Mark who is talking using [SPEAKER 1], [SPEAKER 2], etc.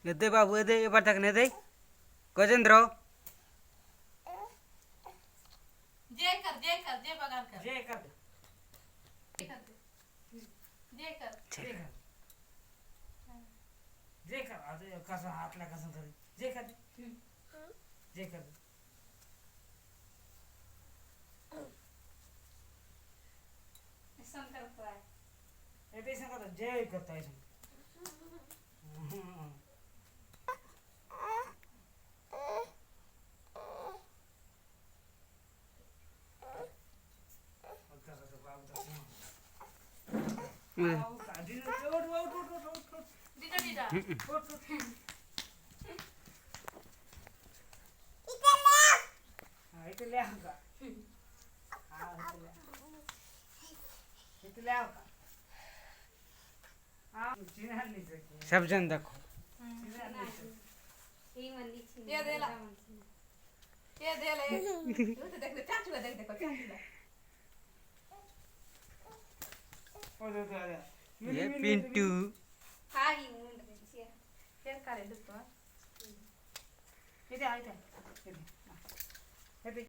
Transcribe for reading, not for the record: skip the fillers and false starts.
[SPEAKER 1] येते बाबू येते ये पटक नाही दे गजेंद्र
[SPEAKER 2] जय कर जय कर जय बघा कर
[SPEAKER 3] जय कर
[SPEAKER 2] जय कर जय कर
[SPEAKER 3] जय कर जय कर आता कसं हातला कसं कर जय कर जय कर
[SPEAKER 2] सम करतो आहे
[SPEAKER 3] हे ते सांगत जय करता है
[SPEAKER 2] दीदा दीदा
[SPEAKER 3] इथे लिहा का हा इथे लिहा का हा चिन्ह नाही सकी
[SPEAKER 1] सब जन देखो
[SPEAKER 2] ये देला ये देला ये देख ले चाचू देख देखो चाचू
[SPEAKER 1] ये पिंटू
[SPEAKER 2] हा ही मुंड देसी शेअर करे दुसतो
[SPEAKER 3] इथे आहे इथे इथे